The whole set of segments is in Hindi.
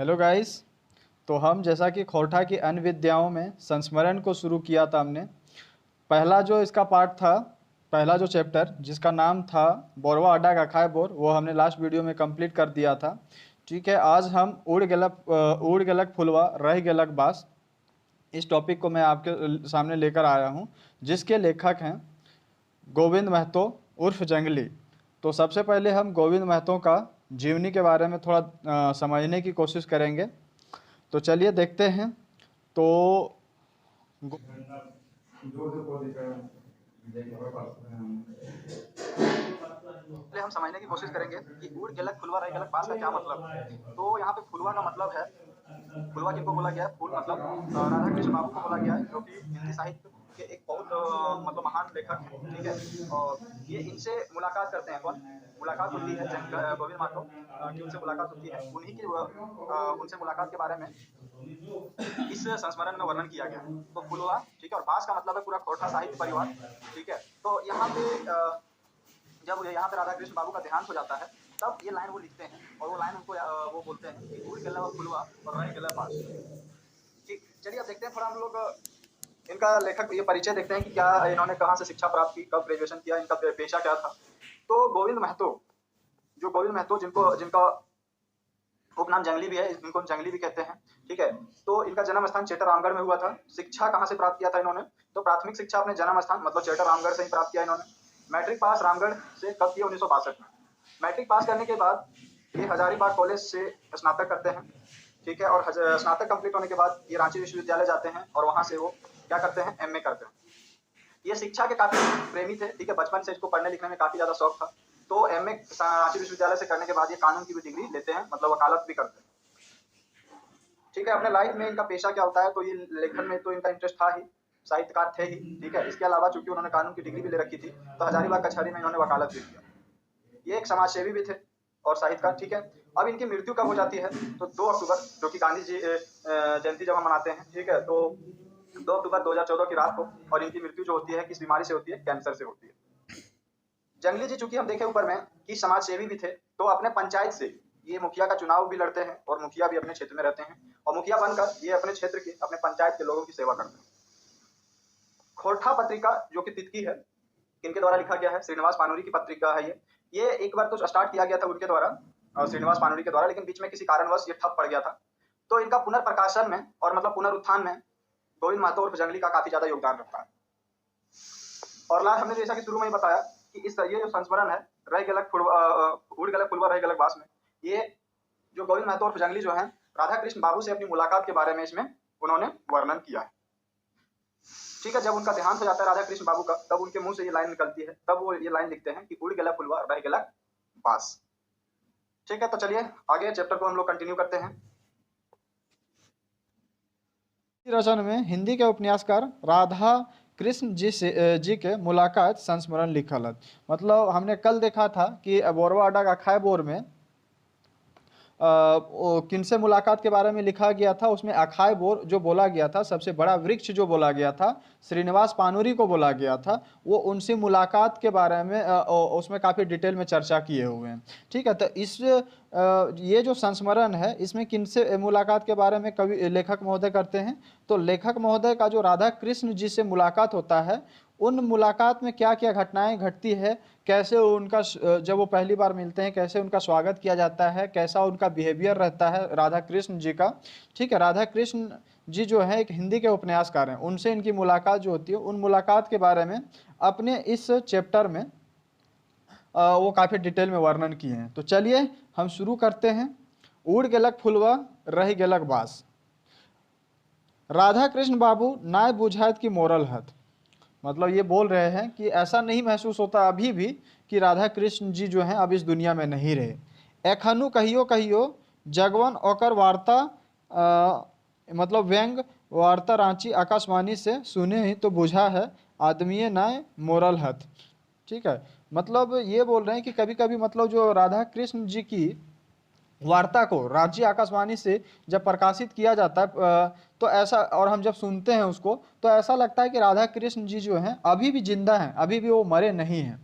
Hello guys. तो हम जैसा कि खोरठा की अन्य विद्याओं में संस्मरण को शुरू किया था हमने। पहला जो इसका पार्ट था, पहला जो चैप्टर जिसका नाम था बोरवा अड्डा का खाए बोर, वो हमने लास्ट वीडियो में कंप्लीट कर दिया था। ठीक है, आज हम उड़ गेलक फुलवा रह गेलक बास, इस टॉपिक को मैं आपके सामने लेकर आया हूँ, जिसके लेखक हैं गोविंद महतो उर्फ जंगली। तो सबसे पहले हम गोविंद महतो का जीवनी के बारे में थोड़ा समझने की कोशिश करेंगे। तो चलिए देखते हैं। तो पहले हम समझने की कोशिश करेंगे कि उड़ गेलक फुलवा रह गेलक बास का क्या मतलब है। तो यहाँ पे फुलवा का मतलब है, फुलवा किनको बोला गया है, फूल मतलब राधा कृष्ण बाबू को बोला गया है, जो कि हिंदी साहित्य के एक बहुत मतलब महान लेखक हैं। ठीक है, और ये इनसे मुलाकात करते हैं। कौन मुलाकात होती है? गोविंद महतो की उनसे मुलाकात होती है। उन्हीं की उनसे मुलाकात के बारे में इस संस्मरण में वर्णन किया गया है। तो फुलवा, ठीक है, और बास का मतलब है पूरा खोरठा साहित्य परिवार। ठीक है, तो यहाँ पे जब यहाँ पे राधा कृष्ण बाबू का देहांत हो जाता है, तब ये लाइन वो लिखते हैं, और वो लाइन उनको वो बोलते हैं कि उड़ गेला फुलवा और रह गेला बास। ठीक, चलिए अब देखते हैं थोड़ा हम लोग इनका लेखक ये परिचय देखते हैं कि क्या इन्होंने कहाँ से शिक्षा प्राप्त की, कब ग्रेजुएशन किया, इनका पेशा क्या था। तो गोविंद महतो जिनको जिनका उपनाम जंगली भी है, इनको जंगली भी कहते हैं। ठीक है, तो इनका जन्म स्थान चेटर रामगढ़ में हुआ था। शिक्षा कहाँ से प्राप्त किया था इन्होंने? तो प्राथमिक शिक्षा अपने जन्म स्थान मतलब चेटर रामगढ़ से ही प्राप्त किया इन्होंने। मैट्रिक पास रामगढ़ से कब किया? 1962 में। मैट्रिक पास करने के बाद ये हजारीबाग कॉलेज से स्नातक करते हैं। ठीक है, और स्नातक कंप्लीट होने के बाद ये रांची विश्वविद्यालय जाते हैं, और वहां से वो क्या करते हैं? एमए करते हैं। ये शिक्षा के काफी प्रेमी थे। ठीक है, बचपन से इसको पढ़ने लिखने में काफी ज्यादा शौक था। तो एमए रांची विश्वविद्यालय से करने के बाद ये कानून की भी डिग्री लेते हैं, मतलब वकालत भी करते हैं। ठीक है, अपने लाइफ में इनका पेशा क्या होता है? तो ये लेखन में तो इनका इंटरेस्ट था ही, साहित्यकार थे ही। ठीक है, इसके अलावा चूंकि उन्होंने कानून की डिग्री भी ले रखी थी, तो हजारीबाग कचहरी में इन्होंने वकालत भी किया। ये एक समाजसेवी भी थे और साहित्यकार। ठीक है, अब इनकी मृत्यु कब हो जाती है? तो 2 अक्टूबर, जो कि गांधी जी जयंती जब हम मनाते हैं, ठीक है, तो 2 अक्टूबर 2014 की रात को। और इनकी मृत्यु जो होती है किस बीमारी से होती है? कैंसर से होती है। जंगली जी चूंकि हम देखे ऊपर में कि समाज सेवी भी थे, तो अपने पंचायत से ये मुखिया का चुनाव भी लड़ते हैं, और मुखिया भी अपने क्षेत्र में रहते हैं, और मुखिया बनकर ये अपने क्षेत्र के, अपने पंचायत के लोगों की सेवा करते हैं। खोरठा पत्रिका जो कि तितकी है, किनके द्वारा लिखा गया है? श्रीनिवास पानूरी की पत्रिका है ये एक बार तो स्टार्ट किया गया था उनके द्वारा, श्रीनिवास पानूरी के द्वारा, लेकिन बीच में किसी कारणवश ये ठप पड़ गया था। तो इनका पुनर्प्रकाशन में और मतलब पुनरुत्थान में गोविंद महतो उर्फ जंगली का काफी ज्यादा योगदान रखता है। और लास्ट हमने जैसा कि शुरू में ही बताया कि ये जो संस्मरण है रह गेलक उड़ गेलक फुलवा रह गेलक बास में, ये जो गोविंद महतो उर्फ जंगली जो है, राधा कृष्ण बाबू से अपनी मुलाकात के बारे में इसमें उन्होंने वर्णन किया है। ठीक है, जब उनका देहांत हो जाता है राधा कृष्ण बाबू का, तब उनके मुंह से ये लाइन निकलती है, तब वो ये लाइन लिखते हैं कि उड़ गेलक फुलवा रह गेलक बास। ठीक है, तो चलिए आगे चैप्टर को हम लोग कंटिन्यू करते हैं। रचन में हिंदी के उपन्यासकार राधा कृष्ण जी के मुलाकात संस्मरण लिखल है। मतलब हमने कल देखा था कि बोरवा अड्डा का खाए बोर में किनसे मुलाकात के बारे में लिखा गया था। उसमें अखाय बोर जो बोला गया था, सबसे बड़ा वृक्ष जो बोला गया था, श्रीनिवास पानूरी को बोला गया था। वो उनसे मुलाकात के बारे में उसमें काफ़ी डिटेल में चर्चा किए हुए हैं। ठीक है, तो ये जो संस्मरण है, इसमें किनसे मुलाकात के बारे में कवि लेखक महोदय करते हैं? तो लेखक महोदय का जो राधा कृष्ण जी से मुलाकात होता है, उन मुलाकात में क्या क्या घटनाएं घटती है, कैसे उनका जब वो पहली बार मिलते हैं कैसे उनका स्वागत किया जाता है, कैसा उनका बिहेवियर रहता है राधा कृष्ण जी का। ठीक है, राधा कृष्ण जी जो है एक हिंदी के उपन्यासकार हैं, उनसे इनकी मुलाकात जो होती है, उन मुलाकात के बारे में अपने इस चैप्टर में वो काफ़ी डिटेल में वर्णन किए हैं। तो चलिए हम शुरू करते हैं। उड़ गेलक फुलवा रह गेलक बास। राधा कृष्ण बाबू नाय बुझायत की मोरल हथ। मतलब ये बोल रहे हैं कि ऐसा नहीं महसूस होता अभी भी कि राधा कृष्ण जी जो हैं अब इस दुनिया में नहीं रहे। एखनु कहियो कहियो जगवन ओकर वार्ता मतलब व्यंग वार्ता रांची आकाशवाणी से सुने ही तो बुझा है आदमीय नाय मोरल हथ। ठीक है, मतलब ये बोल रहे हैं कि कभी कभी मतलब जो राधा कृष्ण जी की वार्ता को रांची आकाशवाणी से जब प्रकाशित किया जाता है तो ऐसा, और हम जब सुनते हैं उसको, तो ऐसा लगता है कि राधा कृष्ण जी जो हैं अभी भी जिंदा हैं, अभी भी वो मरे नहीं हैं।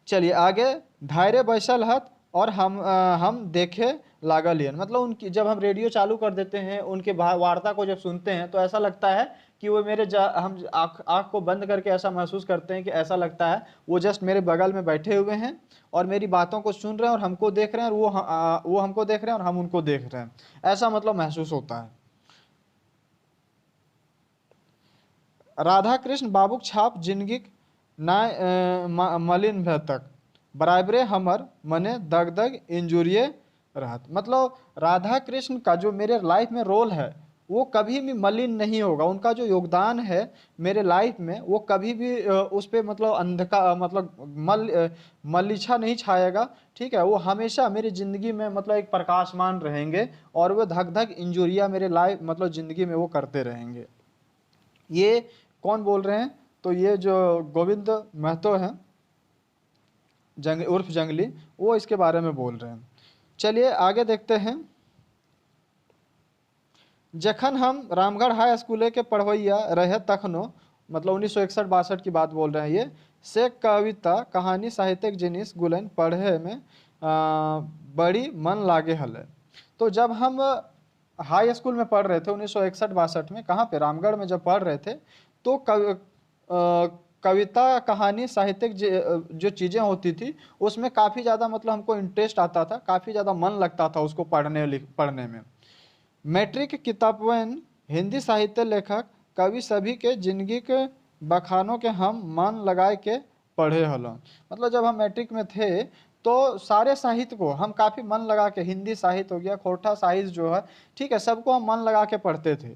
चलिए आगे। धायरे बैसल हत और हम देखे लागलियन। मतलब उनकी जब हम रेडियो चालू कर देते हैं, उनके वार्ता को जब सुनते हैं तो ऐसा लगता है कि वो मेरे हम आँख को बंद करके ऐसा महसूस करते हैं कि ऐसा लगता है वो जस्ट मेरे बगल में बैठे हुए हैं और मेरी बातों को सुन रहे हैं और हमको देख रहे हैं, और वो हमको देख रहे हैं और हम उनको देख रहे हैं, ऐसा मतलब महसूस होता है। राधा कृष्ण बाबूक छाप जिंदगी नाय मलिन तक बराबरे हमर मने दग दग इंजुरिये रहत। मतलब राधा कृष्ण का जो मेरे लाइफ में रोल है वो कभी भी मलिन नहीं होगा। उनका जो योगदान है मेरे लाइफ में वो कभी भी उस पर मतलब अंधकार मतलब मलिछा नहीं छाएगा। ठीक है, वो हमेशा मेरी ज़िंदगी में मतलब एक प्रकाशमान रहेंगे और वो धक धक इंजुरिया मेरे लाइफ मतलब ज़िंदगी में वो करते रहेंगे। ये कौन बोल रहे हैं? तो ये जो गोविंद महतो हैं उर्फ जंगली, वो इसके बारे में बोल रहे हैं। चलिए आगे देखते हैं। जखन हम रामगढ़ हाई स्कूल के पढ़वैया रहे तखनो, मतलब 1961-62 की बात बोल रहे हैं ये, से कविता कहानी साहित्यिक जिनिस गुलन पढ़े में बड़ी मन लागे हले। तो जब हम हाई स्कूल में पढ़ रहे थे 1961-62 में, कहाँ पे? रामगढ़ में जब पढ़ रहे थे तो कविता कहानी साहित्यिक जो चीज़ें होती थी उसमें काफ़ी ज़्यादा मतलब हमको इंटरेस्ट आता था, काफ़ी ज़्यादा मन लगता था उसको पढ़ने में। मैट्रिक किताबन हिंदी साहित्य लेखक कवि सभी के जिंदगी के बखानों के हम मन लगाए के पढ़े हलो। मतलब जब हम मैट्रिक में थे तो सारे साहित्य को हम काफ़ी मन लगा के, हिंदी साहित्य हो गया, खोरठा साहित्य जो है, ठीक है, सबको हम मन लगा के पढ़ते थे।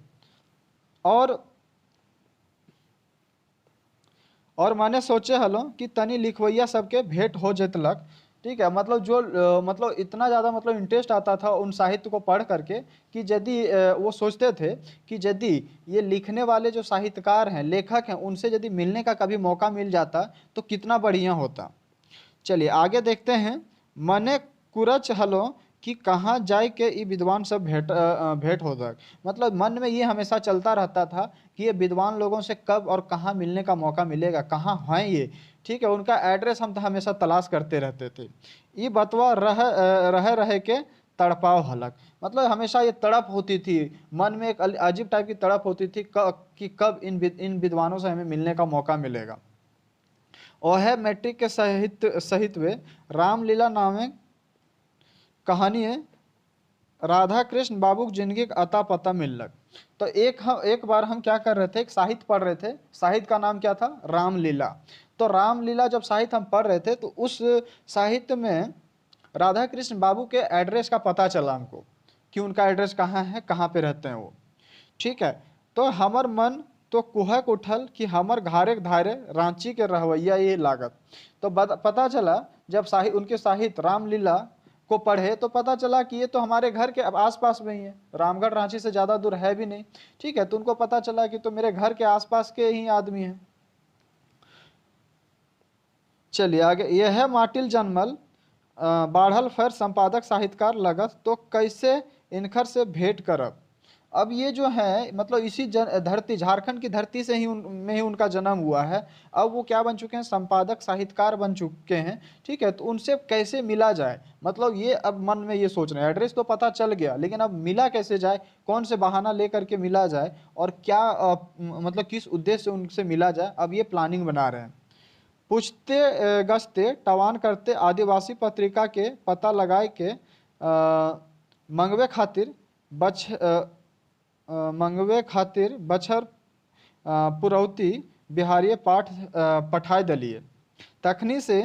और मैंने सोचे हलो कि तनी लिखवैया सबके भेंट हो जतलक। ठीक है, मतलब जो मतलब इतना ज़्यादा मतलब इंटरेस्ट आता था उन साहित्य को पढ़ करके कि यदि वो सोचते थे कि यदि ये लिखने वाले जो साहित्यकार हैं, लेखक हैं, उनसे यदि मिलने का कभी मौका मिल जाता तो कितना बढ़िया होता। चलिए आगे देखते हैं। मने कुरच हलो कि कहाँ जाए के ये विद्वान सब भेंट हो जाए। मतलब मन में ये हमेशा चलता रहता था कि ये विद्वान लोगों से कब और कहाँ मिलने का मौका मिलेगा, कहाँ हैं ये। ठीक है, उनका एड्रेस हम हमेशा तलाश करते रहते थे। ये बतवा रह के तड़पाव हलक। मतलब हमेशा ये तड़प होती थी मन में, एक अजीब टाइप की तड़प होती थी कि कब इन विद्वानों से हमें मिलने का मौका मिलेगा। और है मैट्रिक के सहित वे रामलीला नामे कहानी है राधा कृष्ण बाबू की जिंदगी का अता पता मिलक। तो एक बार हम क्या कर रहे थे, एक साहित्य पढ़ रहे थे। साहित्य का नाम क्या था? रामलीला। तो रामलीला जब साहित्य हम पढ़ रहे थे तो उस साहित्य में राधा कृष्ण बाबू के एड्रेस का पता चला हमको कि उनका एड्रेस कहाँ है, कहाँ पे रहते हैं वो। ठीक है, तो हमर मन तो कुहक उठल कि हमर घारे धारे रांची के रहवैया ये लागत। तो पता चला जब उनके साहित्य रामलीला को पढ़े तो पता चला कि ये तो हमारे घर के अब आसपास में ही है, रामगढ़ रांची से ज़्यादा दूर है भी नहीं। ठीक है, तो उनको पता चला कि तो मेरे घर के आसपास के ही आदमी हैं। चलिए आगे। यह है माटिल जन्मल बाढ़ल फर संपादक साहित्यकार लगत तो कैसे इनखर से भेंट करब। अब ये जो है मतलब इसी धरती झारखंड की धरती से ही में ही उनका जन्म हुआ है। अब वो क्या बन चुके हैं? संपादक साहित्यकार बन चुके हैं। ठीक है, तो उनसे कैसे मिला जाए, मतलब ये अब मन में ये सोच रहे हैं। एड्रेस तो पता चल गया लेकिन अब मिला कैसे जाए, कौन से बहाना लेकर के मिला जाए और क्या मतलब किस उद्देश्य से उनसे मिला जाए, अब ये प्लानिंग बना रहे हैं। पूछते गश्ते टवान करते आदिवासी पत्रिका के पता लगाए के मंगवे खातिर बछर पुरौती बिहारिये पाठ पठाए दलिए। तखनी से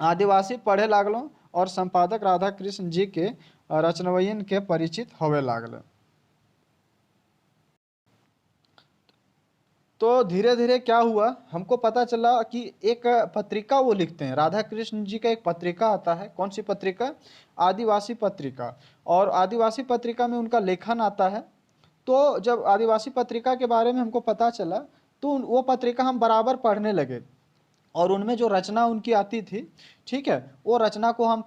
आदिवासी पढ़े लागलों और संपादक राधा कृष्ण जी के रचनवयन के परिचित होवे लागल। तो धीरे धीरे क्या हुआ, हमको पता चला कि एक पत्रिका वो लिखते हैं। राधा कृष्ण जी का एक पत्रिका आता है। कौन सी पत्रिका? आदिवासी पत्रिका। और आदिवासी पत्रिका में उनका लेखन आता है। तो जब आदिवासी पत्रिका के बारे में हमको पता चला तो वो पत्रिका हम बराबर पढ़ने लगे और उनमें जो रचना उनकी आती थी, ठीक है, वो रचना को हम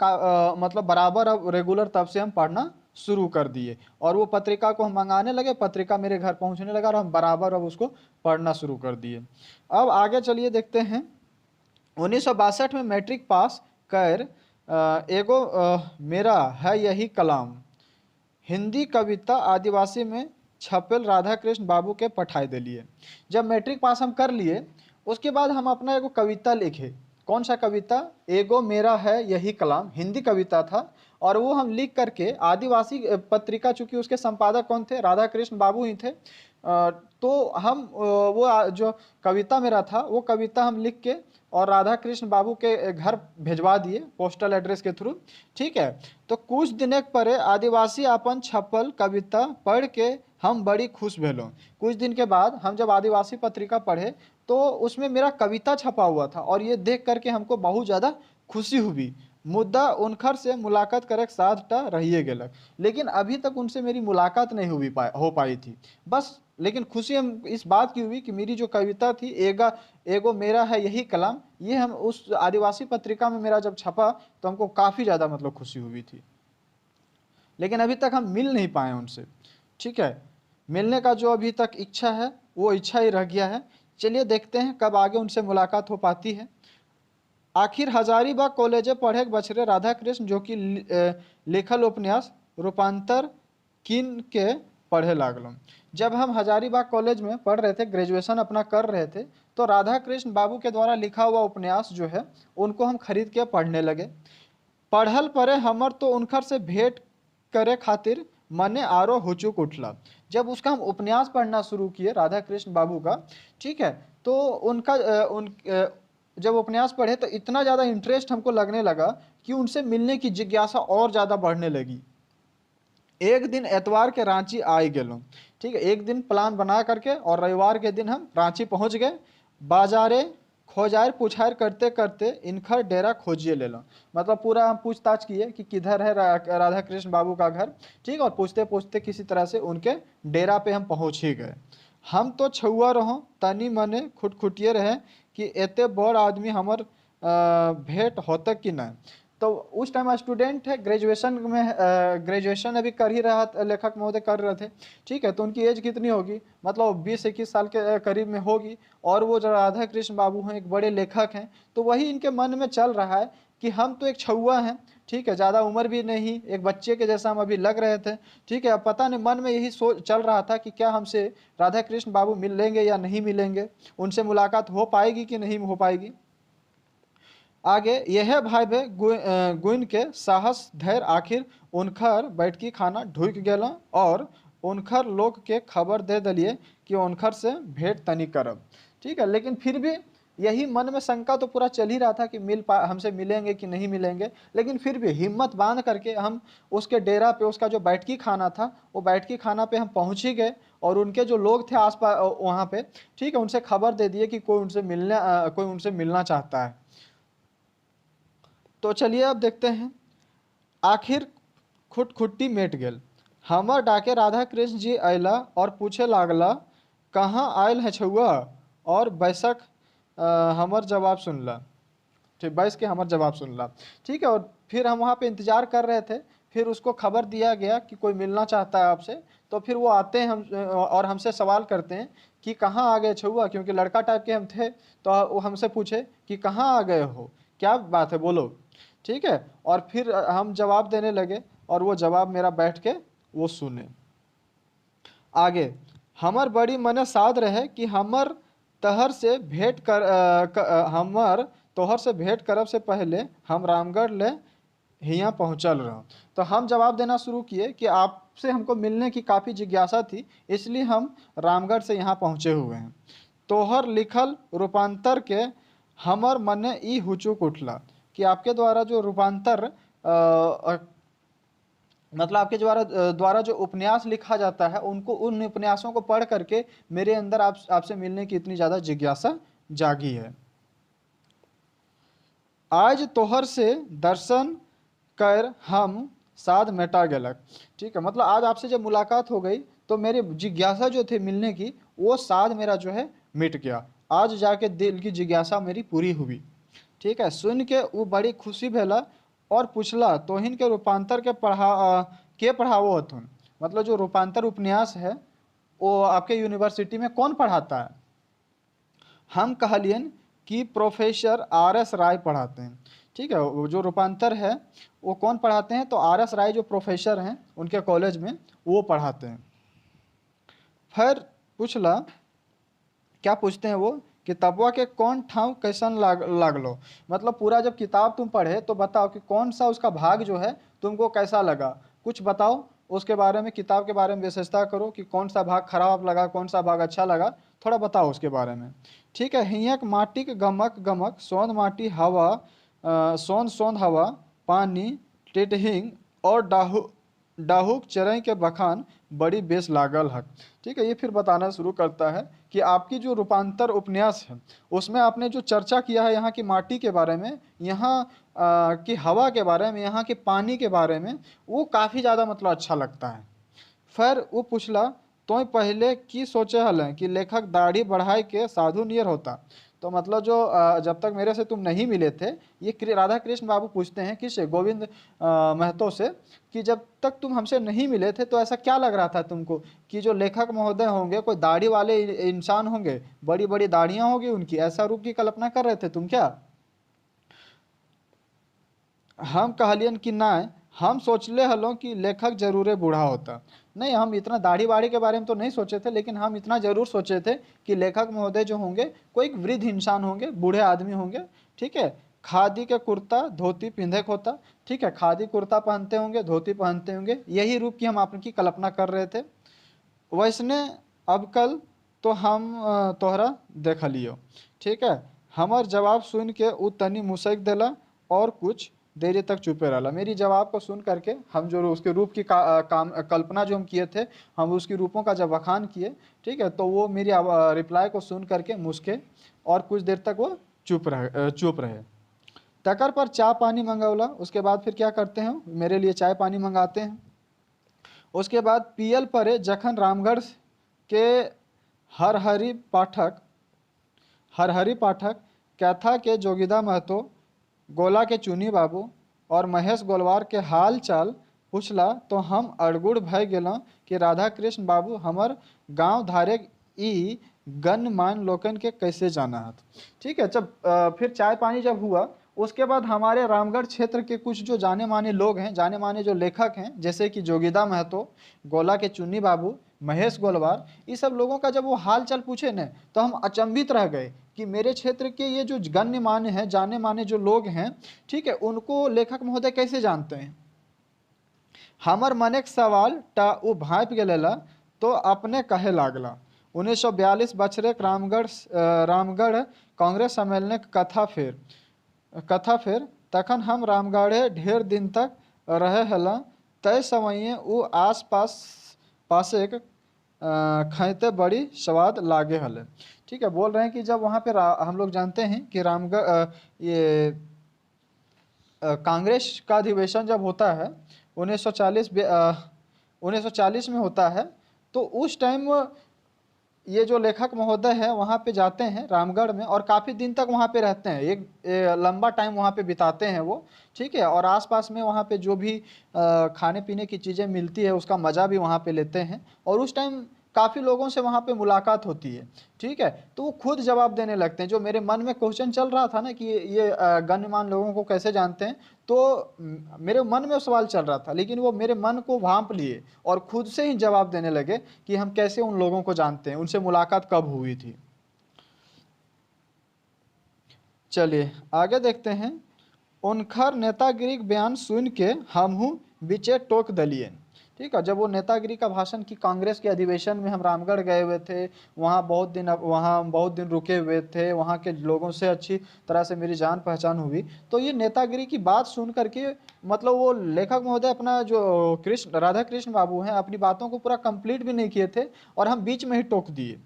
मतलब बराबर अब रेगुलर तब से हम पढ़ना शुरू कर दिए और वो पत्रिका को हम मंगाने लगे। पत्रिका मेरे घर पहुंचने लगा और हम बराबर अब उसको पढ़ना शुरू कर दिए। अब आगे चलिए देखते हैं। 1962 में मैट्रिक पास कर एगो मेरा है यही कलाम, हिंदी कविता आदिवासी में छपेल राधा कृष्ण बाबू के पठाई दिलिए। जब मैट्रिक पास हम कर लिए उसके बाद हम अपना एगो कविता लिखे। कौन सा कविता? एगो मेरा है यही कलाम, हिंदी कविता था। और वो हम लिख करके आदिवासी पत्रिका, चूंकि उसके संपादक कौन थे? राधा कृष्ण बाबू ही थे। तो हम जो कविता मेरा था वो कविता हम लिख के और राधा कृष्ण बाबू के घर भेजवा दिए पोस्टल एड्रेस के थ्रू। ठीक है। तो कुछ दिन परे आदिवासी अपन छपल कविता पढ़ के हम बड़ी खुश भेलों। कुछ दिन के बाद हम जब आदिवासी पत्रिका पढ़े तो उसमें मेरा कविता छपा हुआ था और ये देख करके हमको बहुत ज़्यादा खुशी हुई। मुद्दा उनखर से मुलाकात करे साथ टा रहिए गेलक, लेकिन अभी तक उनसे मेरी मुलाकात नहीं हो पाई थी। बस लेकिन खुशी हम इस बात की हुई कि मेरी जो कविता थी एगो मेरा है यही कलाम, ये हम उस आदिवासी पत्रिका में मेरा जब छपा तो हमको काफ़ी ज़्यादा मतलब खुशी हुई थी। लेकिन अभी तक हम मिल नहीं पाए उनसे। ठीक है, मिलने का जो अभी तक इच्छा है वो इच्छा ही रह गया है। चलिए देखते हैं कब आगे उनसे मुलाकात हो पाती है। आखिर हजारीबाग कॉलेजे पढ़े बछरे राधा कृष्ण जो कि लिखल उपन्यास रूपांतर किन के पढ़े लागलों। जब हम हजारीबाग कॉलेज में पढ़ रहे थे, ग्रेजुएशन अपना कर रहे थे, तो राधा कृष्ण बाबू के द्वारा लिखा हुआ उपन्यास जो है उनको हम खरीद के पढ़ने लगे। पढ़ल परे हमर तो उनकर से भेंट करे खातिर मने आरो हुचुक उठला। जब उसका हम उपन्यास पढ़ना शुरू किए राधा कृष्ण बाबू का, ठीक है, तो जब उपन्यास पढ़े तो इतना ज़्यादा इंटरेस्ट हमको लगने लगा कि उनसे मिलने की जिज्ञासा और ज़्यादा बढ़ने लगी। एक दिन एतवार के रांची आई गेलों। ठीक है, एक दिन प्लान बना करके और रविवार के दिन हम रांची पहुंच गए। बाजारे खोजायर पुछायर करते करते इनकर डेरा खोजिए ले लो। मतलब पूरा हम पूछताछ किए कि किधर है राधा कृष्ण बाबू का घर। ठीक, और पूछते पूछते किसी तरह से उनके डेरा पे हम पहुंच ही गए। हम तो छुआ रहो तनी मने खुटखुटिए रहे कि एते बड़ आदमी हमर भेंट होता कि नहीं। तो उस टाइम स्टूडेंट है, ग्रेजुएशन में ग्रेजुएशन अभी कर ही रहा लेखक महोदय कर रहे थे। ठीक है, तो उनकी एज कितनी होगी? मतलब 20-21 साल के करीब में होगी। और वो जो राधा कृष्ण बाबू हैं एक बड़े लेखक हैं, तो वही इनके मन में चल रहा है कि हम तो एक छुआ हैं। ठीक है, ज़्यादा उम्र भी नहीं, एक बच्चे के जैसा हम अभी लग रहे थे। ठीक है, अब पता नहीं मन में यही सोच चल रहा था कि क्या हमसे राधा कृष्ण बाबू मिलेंगे या नहीं मिलेंगे, उनसे मुलाकात हो पाएगी कि नहीं हो पाएगी। आगे यह भाई बे गुइन के साहस धैर्य आखिर उनखर बैठकी खाना ढुक गेलों और उनखर लोग के खबर दे दिलिए कि उनखर से भेंट तनी करब। ठीक है, लेकिन फिर भी यही मन में शंका तो पूरा चल ही रहा था कि हमसे मिलेंगे कि नहीं मिलेंगे। लेकिन फिर भी हिम्मत बांध करके हम उसके डेरा पे, उसका जो बैठकी खाना था वो बैठकी खाना पे हम पहुंच ही गए। और उनके जो लोग थे आसपास वहाँ पे, ठीक है, उनसे खबर दे दिए कि कोई उनसे मिलना चाहता है। तो चलिए अब देखते हैं। आखिर खुटखुट्टी मेट गेल। हमर डाके राधा कृष्ण जी अयला और पूछे लागला कहाँ आयल है छुआ, और बैसक हमर जवाब सुनला। ठीक, बैस के हमर जवाब सुनला। ठीक है, और फिर हम वहाँ पे इंतजार कर रहे थे। फिर उसको खबर दिया गया कि कोई मिलना चाहता है आपसे। तो फिर वो आते हैं और हमसे सवाल करते हैं कि कहाँ आ गए छुआ, क्योंकि लड़का टाइप के हम थे। तो वो हमसे पूछे कि कहाँ आ गए हो, क्या बात है बोलो। ठीक है, और फिर हम जवाब देने लगे और वो जवाब मेरा बैठ के वो सुने। आगे हमर बड़ी मने साध रहे कि हमर तहर से भेंट कर हमर तोहर से भेंट करब से पहले हम रामगढ़ ले हियाँ पहुँचल रहो। तो हम जवाब देना शुरू किए कि आपसे हमको मिलने की काफ़ी जिज्ञासा थी, इसलिए हम रामगढ़ से यहाँ पहुँचे हुए हैं। तोहर लिखल रूपांतर के हमर मने ई हुचुक उठला कि आपके द्वारा जो रूपांतर मतलब आपके द्वारा जो उपन्यास लिखा जाता है, उनको उन उपन्यासों को पढ़ करके मेरे अंदर आपसे मिलने की इतनी ज़्यादा जिज्ञासा जागी है। आज तोहर से दर्शन कर हम साध मेटा गेलक। ठीक है, मतलब आज आपसे जब मुलाकात हो गई तो मेरी जिज्ञासा जो थी मिलने की, वो साध मेरा जो है मिट गया। आज जाके दिल की जिज्ञासा मेरी पूरी हुई। ठीक है, सुन के वो बड़ी खुशी भेला और पूछला तोहिन के रूपांतर के पढ़ावो हथुन। मतलब जो रूपांतर उपन्यास है वो आपके यूनिवर्सिटी में कौन पढ़ाता है? हम कहलियन कि प्रोफेसर RS राय पढ़ाते हैं। ठीक है, वो जो रूपांतर है वो कौन पढ़ाते हैं? तो RS राय जो प्रोफेसर हैं उनके कॉलेज में वो पढ़ाते हैं। फिर पूछला, क्या पूछते हैं वो? किताबवा के कौन ठाव कैसन लागलो, मतलब पूरा जब किताब तुम पढ़े तो बताओ कि कौन सा उसका भाग जो है तुमको कैसा लगा, कुछ बताओ उसके बारे में, किताब के बारे में विशेषता करो कि कौन सा भाग खराब लगा, कौन सा भाग अच्छा लगा, थोड़ा बताओ उसके बारे में। ठीक है, हियक माटिक गमक गमक सोंध माटी हवा, सोंध सोंध हवा पानी टिटहिंग और डाहुक चरई के बखान बड़ी बेस लागल हक। ठीक है, ये फिर बताना शुरू करता है कि आपकी जो रूपांतर उपन्यास है उसमें आपने जो चर्चा किया है यहाँ की माटी के बारे में, यहाँ की हवा के बारे में, यहाँ के पानी के बारे में, वो काफ़ी ज़्यादा मतलब अच्छा लगता है। फिर वो पूछला, तो पहले की सोचे हल कि लेखक दाढ़ी बढ़ाए के साधु नियर होता। तो मतलब जो जब तक मेरे से तुम नहीं मिले थे, ये राधा कृष्ण बाबू पूछते हैं किससे? गोविंद महतो से, कि जब तक तुम हमसे नहीं मिले थे तो ऐसा क्या लग रहा था तुमको कि जो लेखक महोदय होंगे कोई दाढ़ी वाले इंसान होंगे, बड़ी बड़ी दाढ़ियां होगी उनकी, ऐसा रूप की कल्पना कर रहे थे तुम क्या? हम कहलियन कि ना, हम सोचले हलो कि लेखक जरूरे बूढ़ा होता। नहीं, हम इतना दाढ़ी वाड़ी के बारे में तो नहीं सोचे थे, लेकिन हम इतना जरूर सोचे थे कि लेखक महोदय जो होंगे कोई एक वृद्ध इंसान होंगे, बूढ़े आदमी होंगे। ठीक है, खादी के कुर्ता धोती पिंधे होता। ठीक है, खादी कुर्ता पहनते होंगे, धोती पहनते होंगे, यही रूप की हम आपकी कल्पना कर रहे थे। वैसने अब कल तो हम तोहरा देख लियो। ठीक है, हमार जवाब सुन के उ तनी मुसक देला और कुछ देरी तक चुपे रहा। मेरी जवाब को सुन करके हम जो उसके रूप की काम कल्पना जो हम किए थे, हम उसकी रूपों का जब बखान किए, ठीक है, तो वो मेरी रिप्लाई को सुन करके मुस्के और कुछ देर तक वो चुप रहे। तकर पर चाय पानी मंगवला। उसके बाद फिर क्या करते हैं, मेरे लिए चाय पानी मंगाते हैं। उसके बाद पियल परे जखन रामगढ़ के हरहरि पाठक कैथा के जोगिदा महतो, गोला के चुनी बाबू और महेश गोलवार के हाल चाल पूछला, तो हम अड़गुड़ भय गेलौं कि राधा कृष्ण बाबू हमर गांव धारे ई गणमान लोकन के कैसे जाना हत। ठीक है, जब फिर चाय पानी जब हुआ, उसके बाद हमारे रामगढ़ क्षेत्र के कुछ जो जाने माने लोग हैं, जाने माने जो लेखक हैं, जैसे कि जोगिदा महतो, गोला के चुन्नी बाबू, महेश गोलवार, ये सब लोगों का जब वो हाल चाल पूछे न, तो हम अचंभित रह गए कि मेरे क्षेत्र के ये जो गण्य मान्य हैं, जाने माने जो लोग हैं, ठीक है, उनको लेखक महोदय कैसे जानते हैं। हमर मनेक सवाल टा उ भाँप गेलेला तो अपने कहे लागला। 1942 बछरे रामगढ़ कांग्रेस सम्मेलन कथा फेर तखन हम रामगढ़े ढेर दिन तक रहे हला। तय समय वो आस पासे खाते बड़ी स्वाद लागे हले। ठीक है, बोल रहे हैं कि जब वहाँ पे हम लोग जानते हैं कि रामगढ़ ये कांग्रेस का अधिवेशन जब होता है 1940 में होता है, तो उस टाइम ये जो लेखक महोदय है वहाँ पे जाते हैं रामगढ़ में और काफ़ी दिन तक वहाँ पे रहते हैं, एक लंबा टाइम वहाँ पे बिताते हैं वो। ठीक है, और आसपास में वहाँ पे जो भी खाने पीने की चीज़ें मिलती है उसका मज़ा भी वहाँ पे लेते हैं, और उस टाइम काफ़ी लोगों से वहाँ पे मुलाकात होती है। ठीक है, तो वो खुद जवाब देने लगते हैं। जो मेरे मन में क्वेश्चन चल रहा था ना कि ये गण्यमान लोगों को कैसे जानते हैं, तो मेरे मन में वो सवाल चल रहा था, लेकिन वो मेरे मन को भांप लिए और खुद से ही जवाब देने लगे कि हम कैसे उन लोगों को जानते हैं, उनसे मुलाकात कब हुई थी। चलिए आगे देखते हैं। उनखर नेतागिरी बयान सुन के हमहू बीचे टोक दलिए। ठीक है, जब वो नेतागिरी का भाषण की कांग्रेस के अधिवेशन में हम रामगढ़ गए हुए थे, वहाँ बहुत दिन रुके हुए थे, वहाँ के लोगों से अच्छी तरह से मेरी जान पहचान हुई, तो ये नेतागिरी की बात सुन करके मतलब वो लेखक महोदय अपना जो राधा कृष्ण बाबू हैं अपनी बातों को पूरा कंप्लीट भी नहीं किए थे और हम बीच में ही टोक दिए।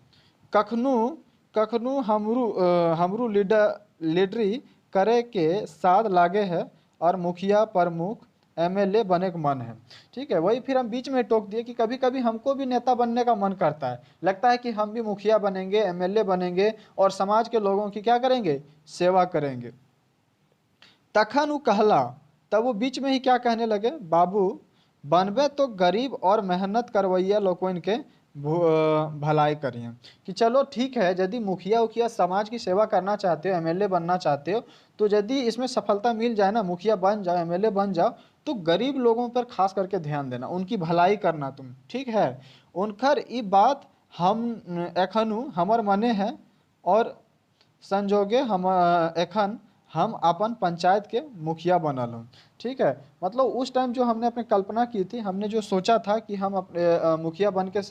कखनू हमरू लीडरी करे के साथ लागे है और मुखिया प्रमुख MLA बने का मन है। ठीक है, वही फिर हम बीच में टोक दिए कि कभी कभी हमको भी नेता बनने का मन करता है, लगता है कि हम भी मुखिया बनेंगे, MLA बनेंगे और समाज के लोगों की क्या करेंगे, सेवा करेंगे। तखन वो कहला, तब वो बीच में ही क्या कहने लगे, बाबू बनबे तो गरीब और मेहनत करवैया लोगन के भलाई करी है। कि चलो ठीक है, यदि मुखिया उखिया समाज की सेवा करना चाहते हो, एमएलए बनना चाहते हो, तो यदि इसमें सफलता मिल जाए ना, मुखिया बन जाओ, एमएलए बन जाओ, तो गरीब लोगों पर खास करके ध्यान देना, उनकी भलाई करना तुम, ठीक है। उनकर ई बात हम एखनु हमर मने है, और संजोगे हम एखन हम अपन पंचायत के मुखिया बनल हूँ, ठीक है। मतलब उस टाइम जो हमने अपनी कल्पना की थी, हमने जो सोचा था कि हम अपने मुखिया बन के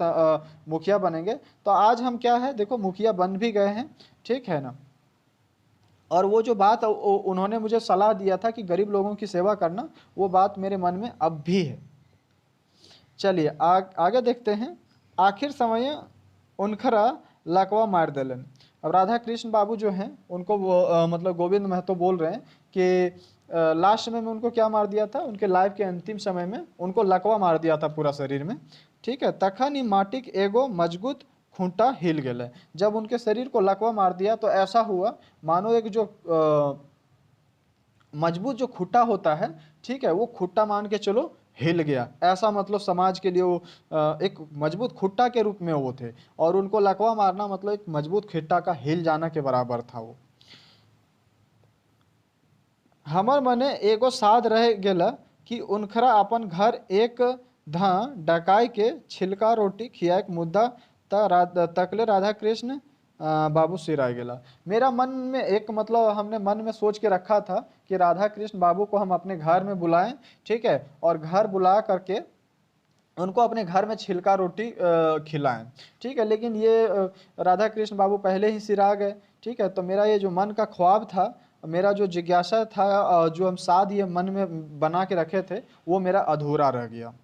मुखिया बनेंगे, तो आज हम क्या है, देखो मुखिया बन भी गए हैं, ठीक है ना। और वो जो बात उन्होंने मुझे सलाह दिया था कि गरीब लोगों की सेवा करना, वो बात मेरे मन में अब भी है। चलिए आगे देखते हैं। आखिर समय उनखरा लकवा मार दिलन। अब राधा कृष्ण बाबू जो हैं उनको वो मतलब गोविंद महतो बोल रहे हैं कि लास्ट समय में उनको क्या मार दिया था, उनके लाइफ के अंतिम समय में उनको लकवा मार दिया था पूरा शरीर में, ठीक है। तखन ही माटिक एगो मजबूत खूंटा हिल गए। जब उनके शरीर को लकवा मार दिया तो ऐसा हुआ मानो एक जो मजबूत जो खुट्टा होता है, ठीक है, वो खुट्टा मान के चलो हिल गया, ऐसा मतलब समाज के लिए वो एक मजबूत खुट्टा के रूप में वो थे। और उनको लकवा मारना मतलब एक मजबूत खुट्टा का हिल जाना के बराबर था वो। हमर मने एगो साध रह गेला कि उनखरा अपन घर एक धा डकाई के छिलका रोटी खियाए के मुद्दा तकले राधा कृष्ण बाबू सिराय गेला। मेरा मन में एक मतलब हमने मन में सोच के रखा था कि राधा कृष्ण बाबू को हम अपने घर में बुलाएं, ठीक है, और घर बुला करके उनको अपने घर में छिलका रोटी खिलाएं, ठीक है। लेकिन ये राधा कृष्ण बाबू पहले ही सिरा गए, ठीक है। तो मेरा ये जो मन का ख्वाब था, मेरा जो जिज्ञासा था, जो हम साध ये मन में बना के रखे थे, वो मेरा अधूरा रह गया।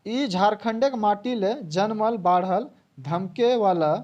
ई झारखंडक माटी ले जनमल बाढ़ल धमके वाला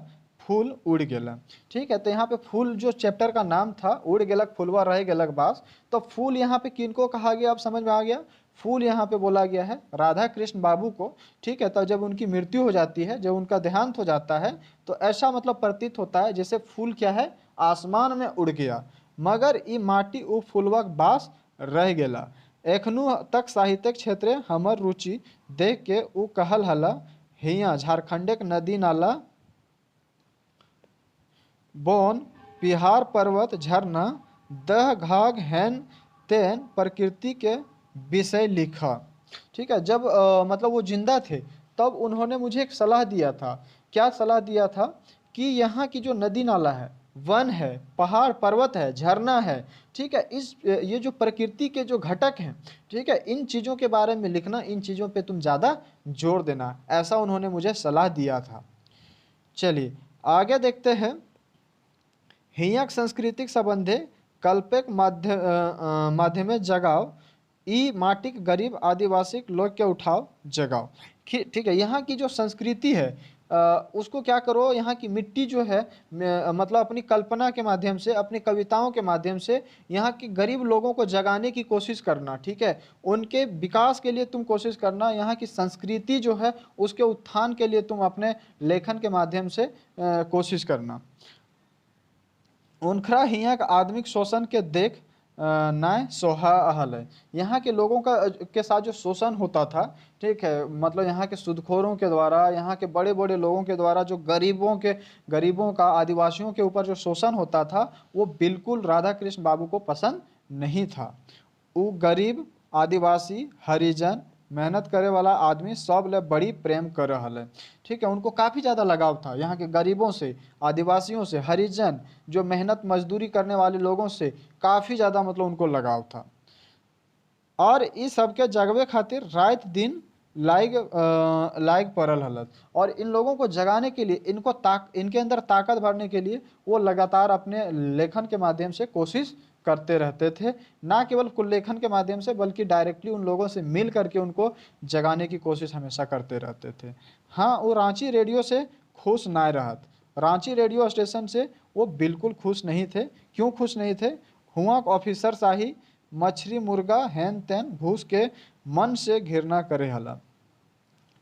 फूल उड़ गेला, ठीक है। तो यहाँ पे फूल जो चैप्टर का नाम था, उड़ गेलक फूलवा रह गेलक बास, तो फूल यहाँ पे किनको कहा गया, अब समझ में आ गया। फूल यहाँ पे बोला गया है राधा कृष्ण बाबू को, ठीक है। तो जब उनकी मृत्यु हो जाती है, जब उनका देहांत हो जाता है, तो ऐसा मतलब प्रतीत होता है जैसे फूल क्या है, आसमान में उड़ गया, मगर ई माटी उ फूलवा बास रह गेला। एखनू तक साहित्यिक क्षेत्र हमर रुचि देख के उ कहल हला, हिया झारखंडक नदी नाला बोन बिहार पर्वत झरना दह घाघ हैन तेन प्रकृति के विषय लिखा, ठीक है। जब मतलब वो जिंदा थे तब उन्होंने मुझे एक सलाह दिया था। क्या सलाह दिया था कि यहाँ की जो नदी नाला है, वन है, पहाड़ पर्वत है, झरना है, ठीक है, इस ये जो प्रकृति के जो घटक हैं, ठीक है, इन चीज़ों के बारे में लिखना, इन चीज़ों पे तुम ज़्यादा जोर देना, ऐसा उन्होंने मुझे सलाह दिया था। चलिए आगे देखते हैं। हियक सांस्कृतिक संबंधे कल्पक माध्यमे जगाओ, ई माटिक गरीब आदिवासी लोग के उठाओ जगाओ, ठीक है। यहाँ की जो संस्कृति है, उसको क्या करो, यहाँ की मिट्टी जो है, मतलब अपनी कल्पना के माध्यम से, अपनी कविताओं के माध्यम से यहाँ के गरीब लोगों को जगाने की कोशिश करना, ठीक है। उनके विकास के लिए तुम कोशिश करना, यहाँ की संस्कृति जो है उसके उत्थान के लिए तुम अपने लेखन के माध्यम से कोशिश करना। उनखरा हियाँ का आदमिक शोषण के देख नाय सोहा अहल है। यहाँ के लोगों का के साथ जो शोषण होता था, ठीक है, मतलब यहाँ के सूदखोरों के द्वारा, यहाँ के बड़े बड़े लोगों के द्वारा जो गरीबों का, आदिवासियों के ऊपर जो शोषण होता था, वो बिल्कुल राधा कृष्ण बाबू को पसंद नहीं था। वो गरीब, आदिवासी, हरिजन, मेहनत करे वाला आदमी सब ले बड़ी प्रेम कर रहा है, ठीक है। उनको काफ़ी ज़्यादा लगाव था यहाँ के गरीबों से, आदिवासियों से, हरिजन जो मेहनत मजदूरी करने वाले लोगों से काफ़ी ज़्यादा मतलब उनको लगाव था। और इस सबके जगवे खातिर रात दिन लायक पड़ल हलत। और इन लोगों को जगाने के लिए, इनके अंदर ताकत भरने के लिए वो लगातार अपने लेखन के माध्यम से कोशिश करते रहते थे। ना केवल कुल लेखन के माध्यम से, बल्कि डायरेक्टली उन लोगों से मिल करके उनको जगाने की कोशिश हमेशा करते रहते थे। हाँ, वो रांची रेडियो से खुश ना रहत, रांची रेडियो स्टेशन से वो बिल्कुल खुश नहीं थे। क्यों खुश नहीं थे? हुआ ऑफिसर शाही, मछली मुर्गा हैन तैन घूस के मन से घृणा करे हला,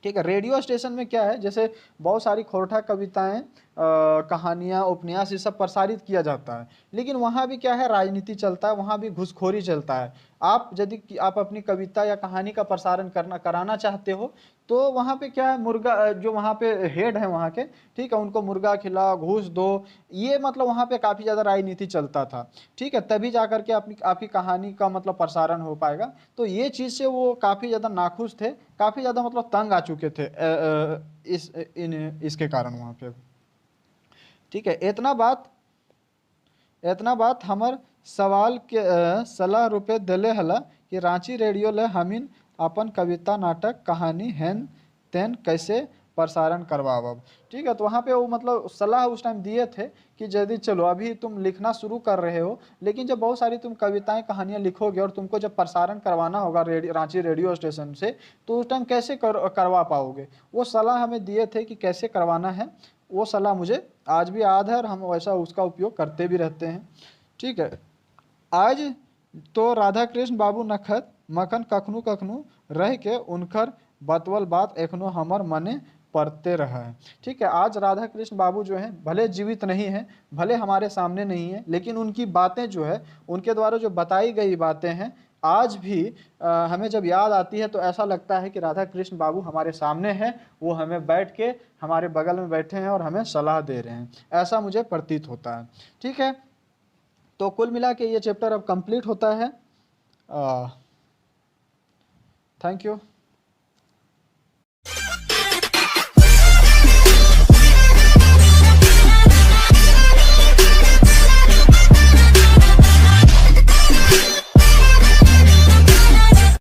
ठीक है। रेडियो स्टेशन में क्या है, जैसे बहुत सारी खोरठा कविताएं, कहानियां, उपन्यास, ये सब प्रसारित किया जाता है, लेकिन वहाँ भी क्या है, राजनीति चलता है, वहाँ भी घूसखोरी चलता है। आप यदि आप अपनी कविता या कहानी का प्रसारण कराना चाहते हो तो वहाँ पे क्या है, मुर्गा जो वहाँ पे हेड है वहाँ के, ठीक है, उनको मुर्गा खिलाओ, घूस दो, ये मतलब वहाँ पे काफ़ी ज़्यादा राजनीति चलता था, ठीक है, तभी जा करके अपनी आपकी कहानी का मतलब प्रसारण हो पाएगा। तो ये चीज़ से वो काफ़ी ज़्यादा नाखुश थे, काफ़ी ज़्यादा मतलब तंग आ चुके थे इसके कारण वहाँ पे, ठीक है। इतना बात हमर सवाल के सलाह रुपए दिले हला कि रांची रेडियो ले हमीन अपन कविता नाटक कहानी हेन तेन कैसे प्रसारण करवाब, ठीक है। तो वहाँ पे वो मतलब सलाह उस टाइम दिए थे कि यदि चलो अभी तुम लिखना शुरू कर रहे हो, लेकिन जब बहुत सारी तुम कविताएं कहानियां लिखोगे और तुमको जब प्रसारण करवाना होगा रांची रेडियो स्टेशन से, तो उस टाइम कैसे करवा पाओगे। वो सलाह हमें दिए थे कि कैसे करवाना है, वो सलाह मुझे आज भी याद है और हम वैसा उसका उपयोग करते भी रहते हैं, ठीक है। आज तो राधा कृष्ण बाबू नखत मखन कखनू कखनू रह के उनकर बतवल बात एखनो हमर मने पड़ते रहा है, ठीक है। आज राधा कृष्ण बाबू जो हैं भले जीवित नहीं हैं, भले हमारे सामने नहीं हैं, लेकिन उनकी बातें जो है, उनके द्वारा जो बताई गई बातें हैं, आज भी हमें जब याद आती है तो ऐसा लगता है कि राधा कृष्ण बाबू हमारे सामने हैं, वो हमें बैठ के हमारे बगल में बैठे हैं और हमें सलाह दे रहे हैं, ऐसा मुझे प्रतीत होता है, ठीक है। तो कुल मिला के ये चैप्टर अब कंप्लीट होता है। Thank you.